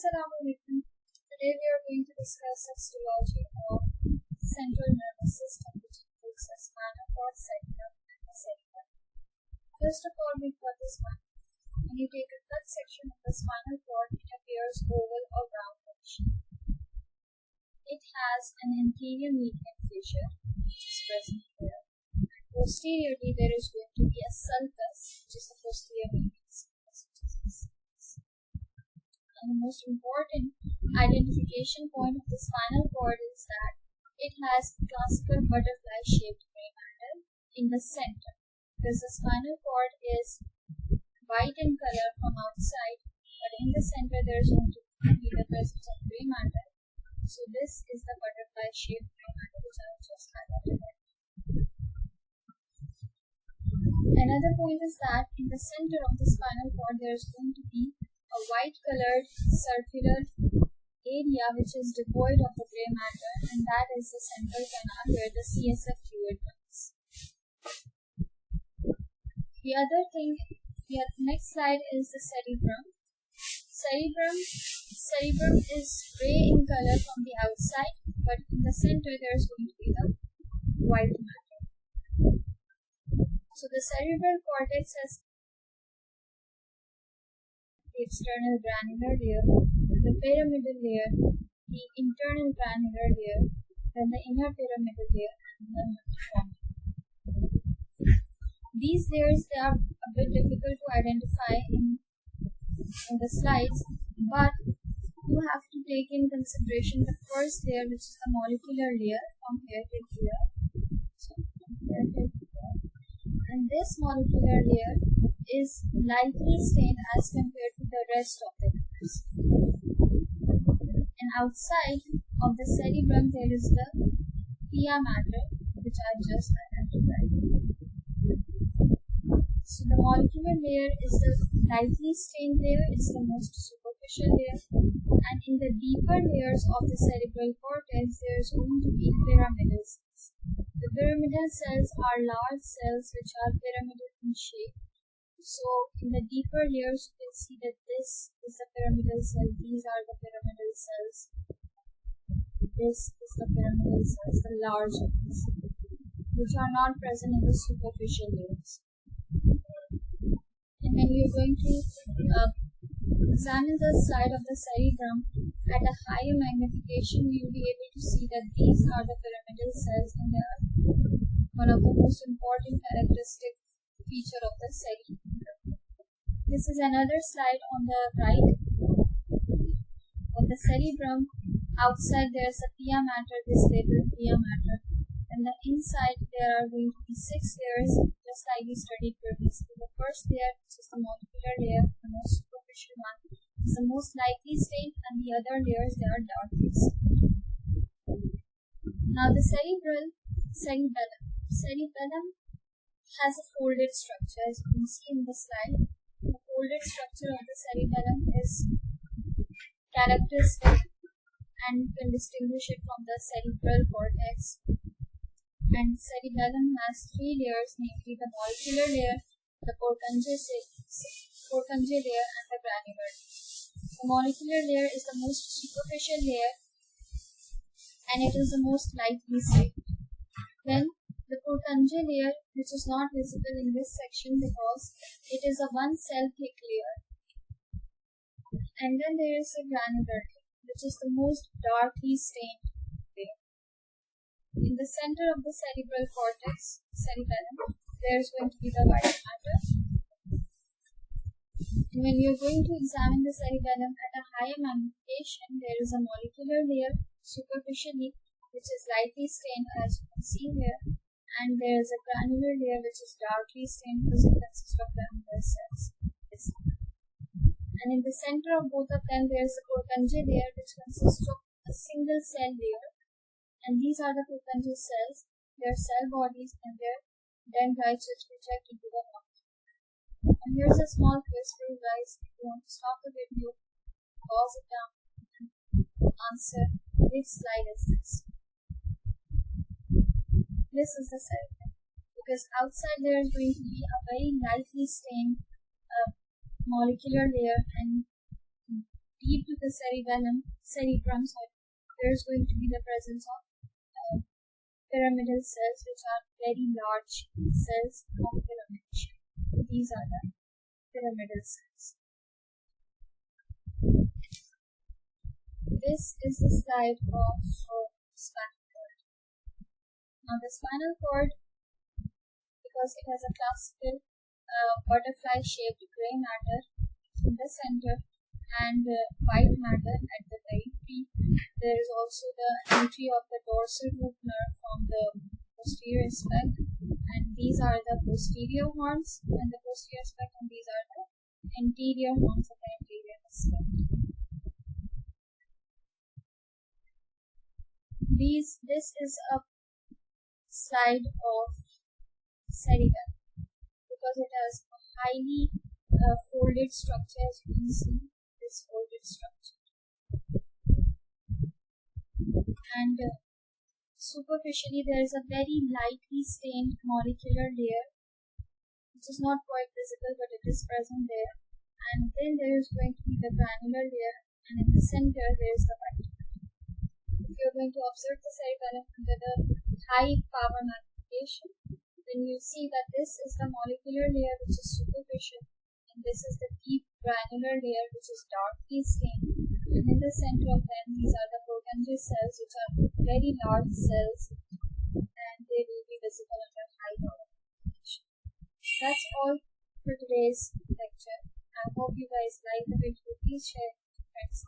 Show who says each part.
Speaker 1: Assalamu alaikum. Today we are going to discuss histology of central nervous system, which includes the spinal cord, cerebellum, and the cerebrum. First of all, we've got the spine. When you take a cut section of the spinal cord, it appears oval or roundish. It has an anterior median fissure, which is present here. And posteriorly, there is going to be a sulcus, which is the posterior median sulcus, which is this. And the most important identification point of the spinal cord is that it has classical butterfly-shaped gray matter in the center, because the spinal cord is white in color from outside, but in the center there is going to be the presence of gray matter. So this is the butterfly-shaped gray matter which I have just highlighted. Another point is that in the center of the spinal cord there is going to be a white colored circular area which is devoid of the gray matter, and that is the central canal where the CSF fluid runs. The next slide is the cerebrum. Cerebrum is gray in color from the outside, but in the center there is going to be the white matter. So the cerebral cortex has the external granular layer, the pyramidal layer, the internal granular layer, then the inner pyramidal layer, and the nephron. These layers, they are a bit difficult to identify in the slides, but you have to take in consideration the first layer, which is the molecular layer from here to here. So from here to here. And this molecular layer is lightly stained as compared to the rest of the layers. And outside of the cerebrum there is the pia mater, which I just highlighted. So the molecular layer is the lightly stained layer, it's the most superficial layer, and in the deeper layers of the cerebral cortex there is going to be pyramidal cells. The pyramidal cells are large cells which are pyramidal in shape. So in the deeper layers you can see that this is the pyramidal cell, these are the pyramidal cells, this is the pyramidal cells, the large ones, which are not present in the superficial layers. And when you are going to examine the side of the cerebrum at a higher magnification, you will be able to see that these are the pyramidal cells, and they are one of the most important characteristic feature of the cerebrum. This is another slide on the right of the cerebrum. Outside there is a pia mater, this labeled pia mater, and the inside there are going to be 6 layers, just like we studied previously. The first layer, which is the molecular layer, the most superficial one, is the most lightly stained, and the other layers, they are darkly stained. Now the cerebellum has a folded structure, as you can see in the slide. The folded structure of the cerebellum is characteristic and can distinguish it from the cerebral cortex. And cerebellum has 3 layers, namely the molecular layer, the Purkinje layer, and the granular layer. The molecular layer is the most superficial layer, and it is the most lightly stained. Then the Purkinje layer, which is not visible in this section because it is a 1 cell thick layer. And then there is a granular layer, which is the most darkly stained layer. In the center of the cerebral cortex, cerebellum, there is going to be the white matter. And when you are going to examine the cerebellum at a higher magnification, there is a molecular layer superficially, which is lightly stained, as you can see here, and there is a granular layer which is darkly stained because it consists of granular cells. And in the center of both of them, there is a Purkinje layer which consists of a single cell layer, and these are the Purkinje cells, their cell bodies, and their dendrites which are into the molecule. And here's a small quiz for you guys. If you want to stop the video, pause it down, and answer which slide is this. This is the cerebellum, because outside there is going to be a very lightly stained molecular layer, and deep to the cerebrum, there is going to be the presence of pyramidal cells, which are very large cells of pyramid shape. These are the pyramidal cells. This is the slide of spinal cord. Now the spinal cord, because it has a classical butterfly-shaped gray matter in the center and white matter at the very feet. There is also the entry of the dorsal root nerve from the posterior aspect, and these are the posterior horns and the posterior aspect, and these are the anterior horns of the anterior aspect. This is a slide of cerebellum because it has a highly folded structure, as you can see this folded structure, and superficially there is a very lightly stained molecular layer which is not quite visible but it is present there, and then there is going to be the granular layer, and in the center there is the white. If you are going to observe the cerebellum under the high power magnification, then you will see that this is the molecular layer which is superficial, and this is the deep granular layer which is darkly stained, and in the center of them these are the Purkinje cells, which are very large cells, and they will be visible under high power magnification. That's all for today's lecture. I hope you guys like the video. Please share it with friends.